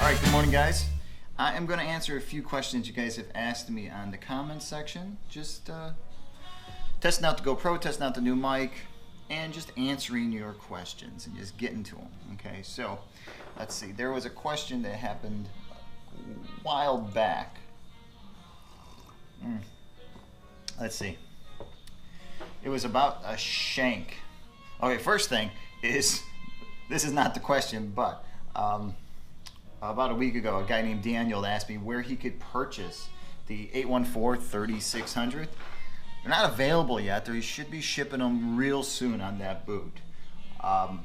Alright, good morning guys. I am going to answer a few questions you guys have asked me on the comments section. Just testing out the GoPro, testing out the new mic, and just answering your questions and just getting to them. Okay, so let's see. There was a question that happened a while back. Let's see. It was about a shank. Okay, first thing is, this is not the question, but about a week ago, a guy named Daniel asked me where he could purchase the 814-3600. They're not available yet. They should be shipping them real soon on that boot. A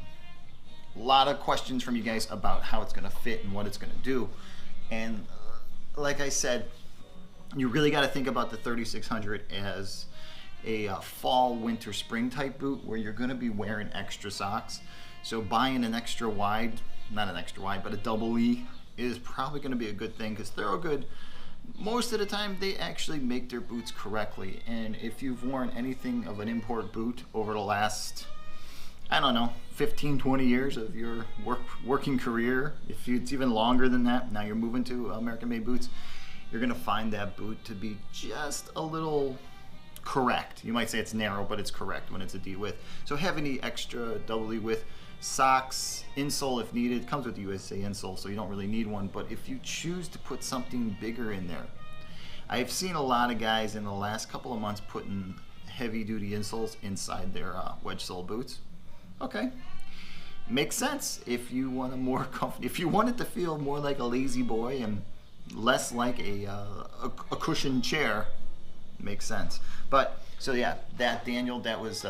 lot of questions from you guys about how it's going to fit and what it's going to do. And like I said, you really got to think about the 3600 as a fall, winter, spring type boot where you're going to be wearing extra socks. So buying an extra wide, not an extra wide, but a double E is probably going to be a good thing, because Thorogood, most of the time, they actually make their boots correctly. And if you've worn anything of an import boot over the last, I don't know, 15, 20 years of your working career, if it's even longer than that, now you're moving to American-made boots, you're going to find that boot to be just a little correct. You might say it's narrow, but it's correct when it's a D width. So having the extra double E width, socks, insole if needed, comes with the USA insole, so you don't really need one. But if you choose to put something bigger in there, I've seen a lot of guys in the last couple of months putting heavy-duty insoles inside their wedge sole boots. Okay, makes sense if you want a more comfortable, if you want it to feel more like a lazy boy and less like a cushioned chair. Makes sense. But so yeah, that Daniel, that was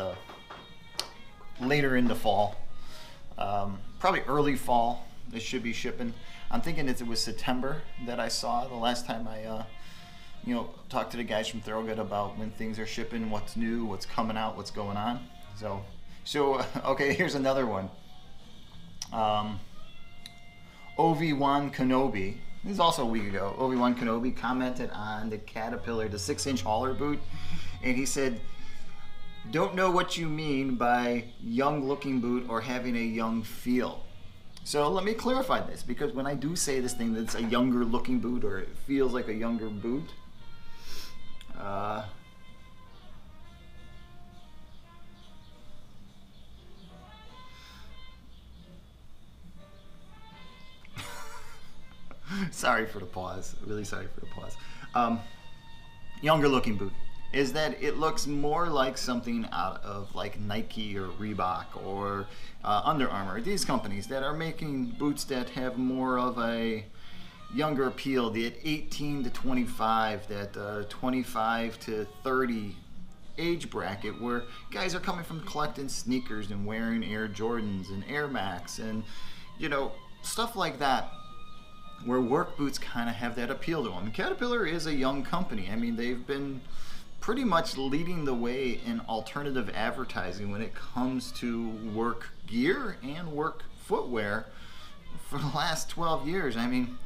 later in the fall. Probably early fall, it should be shipping. I'm thinking it was September that I saw the last time I talked to the guys from Thorogood about when things are shipping, what's new, what's coming out, what's going on. So okay, here's another one. Obi-Wan Kenobi, this is also a week ago. Obi-Wan Kenobi commented on the Caterpillar, the 6-inch hauler boot, and he said, "Don't know what you mean by young looking boot or having a young feel." So let me clarify this, because when I do say this thing that's a younger looking boot or it feels like a younger boot, sorry for the pause, really sorry for the pause. Younger looking boot is that it looks more like something out of like Nike or Reebok or Under Armour. These companies that are making boots that have more of a younger appeal, the 18 to 25, that 25 to 30 age bracket, where guys are coming from collecting sneakers and wearing Air Jordans and Air Max and stuff like that, where work boots kind of have that appeal to them. Caterpillar is a young company. I mean, they've been pretty much leading the way in alternative advertising when it comes to work gear and work footwear for the last 12 years. I mean,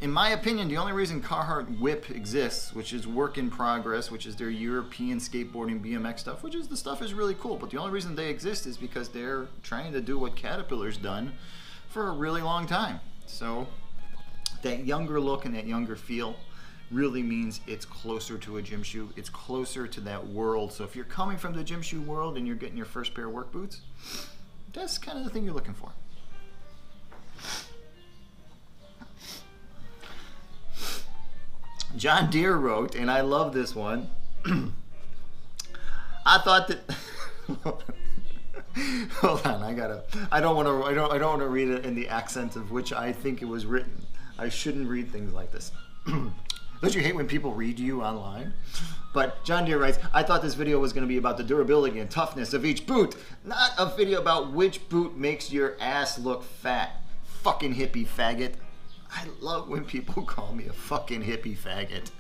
in my opinion, the only reason Carhartt Whip exists, which is work in progress, which is their European skateboarding BMX stuff, which is the stuff is really cool, but the only reason they exist is because they're trying to do what Caterpillar's done for a really long time. So that younger look and that younger feel really means it's closer to a gym shoe. It's closer to that world. So if you're coming from the gym shoe world and you're getting your first pair of work boots, that's kind of the thing you're looking for. John Deere wrote, and I love this one. I thought that hold on, I don't want to read it in the accent of which I think it was written. I shouldn't read things like this. Don't you hate when people read you online? But John Deere writes, "I thought this video was going to be about the durability and toughness of each boot, not a video about which boot makes your ass look fat. Fucking hippie faggot." I love when people call me a fucking hippie faggot.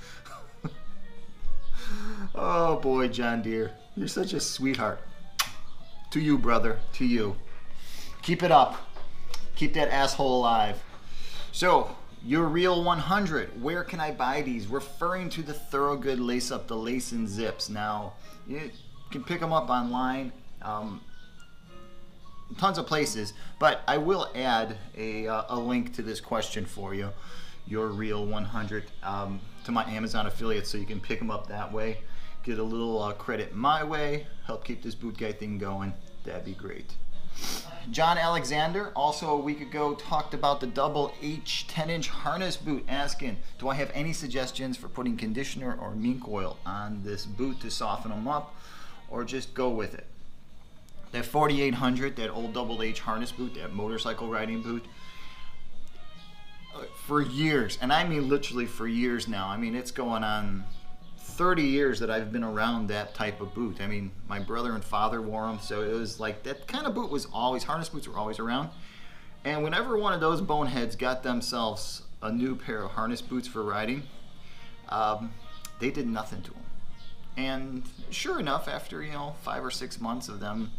Oh boy, John Deere, you're such a sweetheart. To you, brother, to you. Keep it up. Keep that asshole alive. So, your Real 100, where can I buy these? Referring to the Thorogood Lace Up, the Lace and Zips. Now, you can pick them up online. tons of places, but I will add a link to this question for you, your Real 100, to my Amazon affiliate, so you can pick them up that way. Get a little credit my way, help keep this boot guy thing going. That'd be great. John Alexander, also a week ago, talked about the Double H 10-inch harness boot, asking, do I have any suggestions for putting conditioner or mink oil on this boot to soften them up, or just go with it? That 4800, that old Double H harness boot, that motorcycle riding boot, for years, and I mean literally for years now, I mean it's going on 30 years that I've been around that type of boot. I mean, my brother and father wore them, so it was like that kind of boot was always, harness boots were always around. And whenever one of those boneheads got themselves a new pair of harness boots for riding, they did nothing to them. And sure enough, after 5 or 6 months of them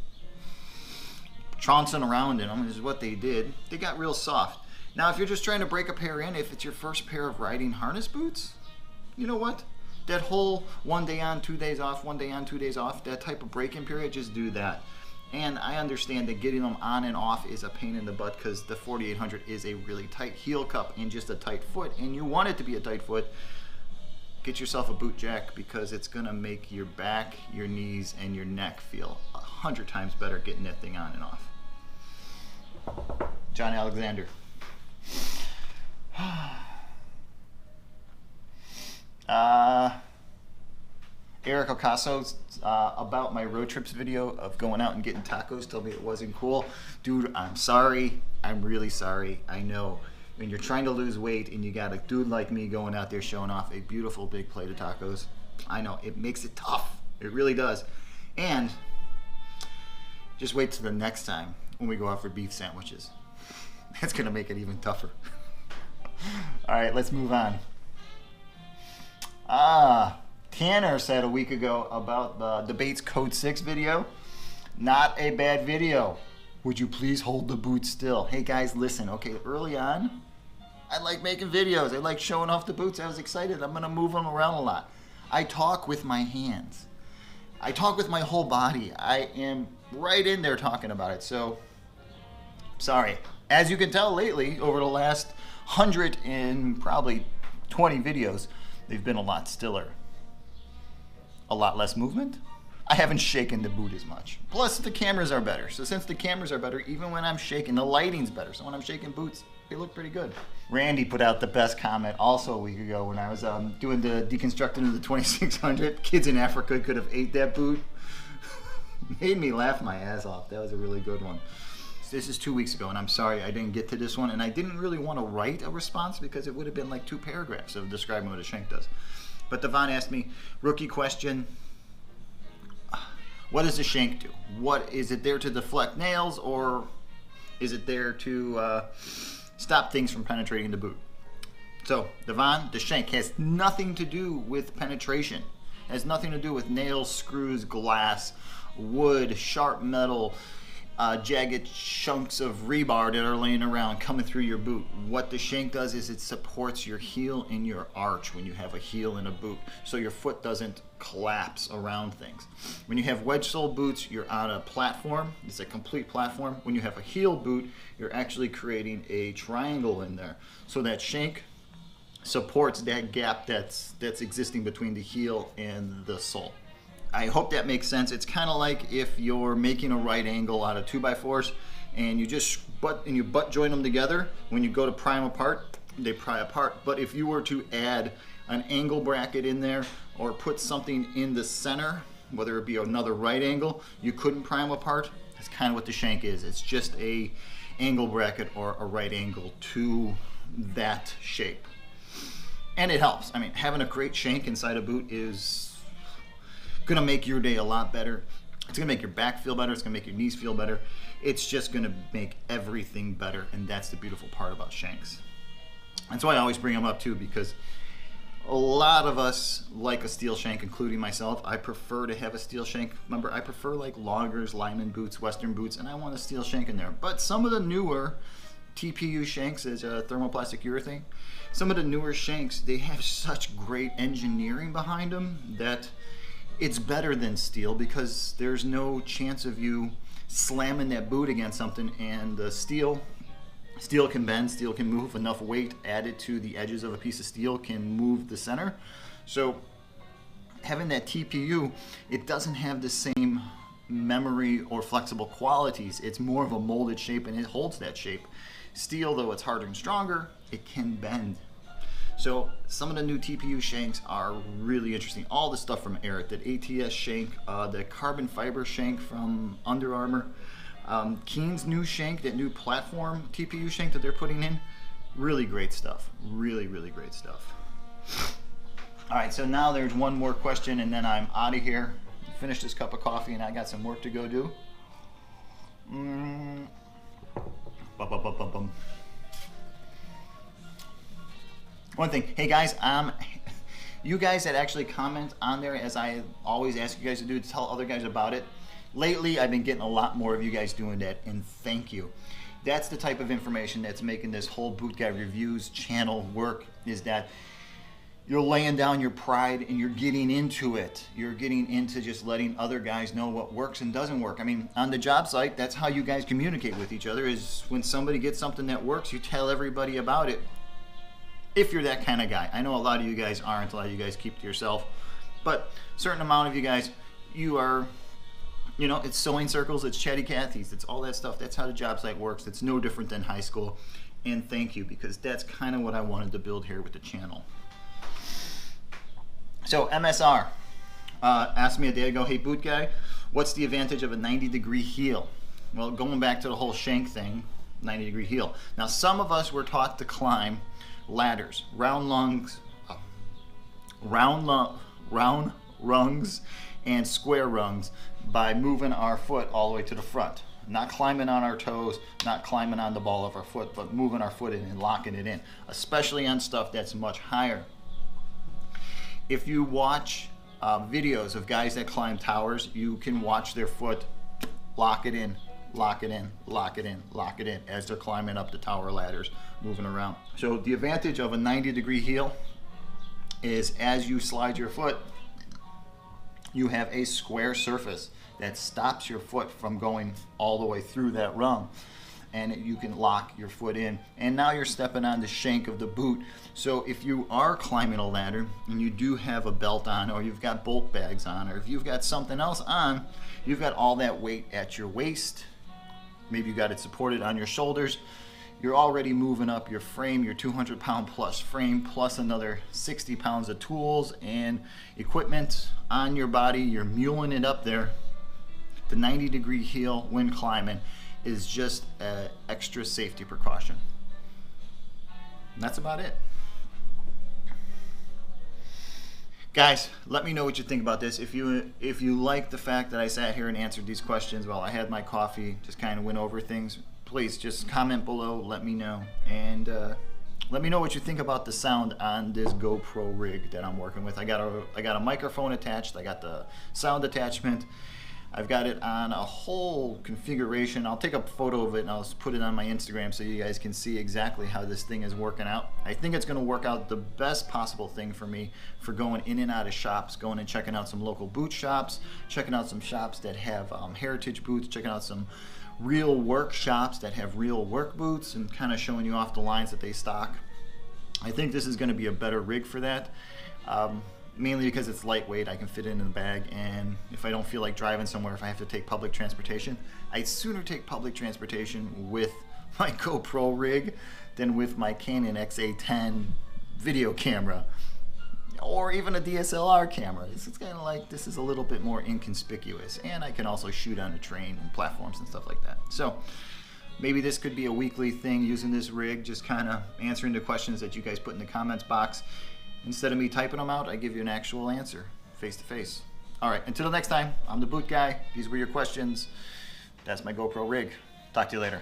trouncing around in them, is what they did, they got real soft. Now, if you're just trying to break a pair in, if it's your first pair of riding harness boots, you know what? That whole 1 day on, 2 days off, 1 day on, 2 days off, that type of break-in period, just do that. And I understand that getting them on and off is a pain in the butt, because the 4800 is a really tight heel cup and just a tight foot, and you want it to be a tight foot. Get yourself a boot jack, because it's gonna make your back, your knees, and your neck feel 100 times better getting that thing on and off. John Alexander. Eric Ocaso, about my road trips video of going out and getting tacos, told me it wasn't cool. Dude, I'm sorry. I'm really sorry. I know when you're trying to lose weight and you got a dude like me going out there showing off a beautiful big plate of tacos, I know it makes it tough. It really does. And just wait till the next time when we go out for beef sandwiches. That's gonna make it even tougher. All right, let's move on. Tanner said a week ago about the Debates Code 6 video. Not a bad video. Would you please hold the boot still? Hey guys, listen, okay, early on, I like making videos. I like showing off the boots. I was excited. I'm gonna move them around a lot. I talk with my hands. I talk with my whole body. I am right in there talking about it. So, sorry. As you can tell lately, over the last 100 and probably 20 videos, they've been a lot stiller. A lot less movement. I haven't shaken the boot as much. Plus, the cameras are better. So since the cameras are better, even when I'm shaking, the lighting's better. So when I'm shaking boots, they look pretty good. Randy put out the best comment also a week ago when I was doing the deconstructing of the 2600. Kids in Africa could have ate that boot. Made me laugh my ass off. That was a really good one. This is 2 weeks ago, and I'm sorry I didn't get to this one, and I didn't really want to write a response because it would have been like 2 paragraphs of describing what a shank does. But Devon asked me, rookie question, what does the shank do? What is it there to deflect nails, or is it there to stop things from penetrating the boot? So, Devon, the shank has nothing to do with penetration. It has nothing to do with nails, screws, glass, wood, sharp metal, jagged chunks of rebar that are laying around coming through your boot. What the shank does is it supports your heel and your arch when you have a heel in a boot, so your foot doesn't collapse around things. When you have wedge sole boots, you're on a platform. It's a complete platform. When you have a heel boot, you're actually creating a triangle in there. So that shank supports that gap that's existing between the heel and the sole. I hope that makes sense. It's kind of like if you're making a right angle out of 2x4s and you just butt join them together. When you go to pry them apart, they pry apart. But if you were to add an angle bracket in there or put something in the center, whether it be another right angle, you couldn't pry them apart. That's kind of what the shank is. It's just a angle bracket or a right angle to that shape. And it helps. I mean, having a great shank inside a boot is gonna make your day a lot better. It's gonna make your back feel better. It's gonna make your knees feel better. It's just gonna make everything better, and that's the beautiful part about shanks. That's why I always bring them up too, because a lot of us like a steel shank, including myself. I prefer to have a steel shank. Remember, I prefer like loggers, Lyman boots, Western boots, and I want a steel shank in there. But some of the newer TPU shanks, is a thermoplastic urethane, some of the newer shanks, they have such great engineering behind them that it's better than steel, because there's no chance of you slamming that boot against something, and the steel can bend, steel can move. Enough weight added to the edges of a piece of steel can move the center. So having that TPU, it doesn't have the same memory or flexible qualities. It's more of a molded shape, and it holds that shape. Steel, though it's harder and stronger, it can bend. So some of the new TPU shanks are really interesting. All the stuff from Arit, that ATS shank, the carbon fiber shank from Under Armour, Keen's new shank, that new platform TPU shank that they're putting in, really great stuff. Really, really great stuff. All right, so now there's one more question, and then I'm out of here. Finish this cup of coffee, and I got some work to go do. One thing, hey guys, you guys that actually comment on there, as I always ask you guys to do, to tell other guys about it. Lately, I've been getting a lot more of you guys doing that, and thank you. That's the type of information that's making this whole Boot Guy Reviews channel work, is that you're laying down your pride and you're getting into it. You're getting into just letting other guys know what works and doesn't work. I mean, on the job site, that's how you guys communicate with each other, is when somebody gets something that works, you tell everybody about it. If you're that kind of guy. I know a lot of you guys aren't. A lot of you guys keep to yourself. But a certain amount of you guys, you are, you know, it's sewing circles, it's chatty Cathy's, it's all that stuff. That's how the job site works. It's no different than high school. And thank you, because that's kind of what I wanted to build here with the channel. So MSR asked me a day ago, hey Boot Guy, what's the advantage of a 90-degree heel? Well, going back to the whole shank thing, 90-degree heel. Now, some of us were taught to climb ladders, round rungs and square rungs by moving our foot all the way to the front. Not climbing on our toes, not climbing on the ball of our foot, but moving our foot in and locking it in, especially on stuff that's much higher. If you watch videos of guys that climb towers, you can watch their foot lock it in, lock it in, lock it in, lock it in as they're climbing up the tower ladders, moving around. So the advantage of a 90-degree heel is, as you slide your foot, you have a square surface that stops your foot from going all the way through that rung, and you can lock your foot in. And now you're stepping on the shank of the boot. So if you are climbing a ladder and you do have a belt on, or you've got bolt bags on, or if you've got something else on, you've got all that weight at your waist. Maybe you got it supported on your shoulders. You're already moving up your frame, your 200-pound plus frame, plus another 60 pounds of tools and equipment on your body. You're muling it up there. The 90-degree heel when climbing is just an extra safety precaution. And that's about it. Guys, let me know what you think about this. If you like the fact that I sat here and answered these questions while I had my coffee, just kind of went over things, please just comment below, let me know. And let me know what you think about the sound on this GoPro rig that I'm working with. I got a microphone attached, I got the sound attachment, I've got it on a whole configuration. I'll take a photo of it and I'll put it on my Instagram so you guys can see exactly how this thing is working out. I think it's going to work out the best possible thing for me for going in and out of shops, going and checking out some local boot shops, checking out some shops that have heritage boots, checking out some real work shops that have real work boots, and kind of showing you off the lines that they stock. I think this is going to be a better rig for that. Mainly because it's lightweight, I can fit it in the bag, and if I don't feel like driving somewhere, if I have to take public transportation, I'd sooner take public transportation with my GoPro rig than with my Canon XA10 video camera, or even a DSLR camera. It's kind of like, this is a little bit more inconspicuous, and I can also shoot on a train and platforms and stuff like that. So maybe this could be a weekly thing, using this rig, just kind of answering the questions that you guys put in the comments box. Instead of me typing them out, I give you an actual answer, face to face. All right, until next time, I'm the Boot Guy. These were your questions. That's my GoPro rig. Talk to you later.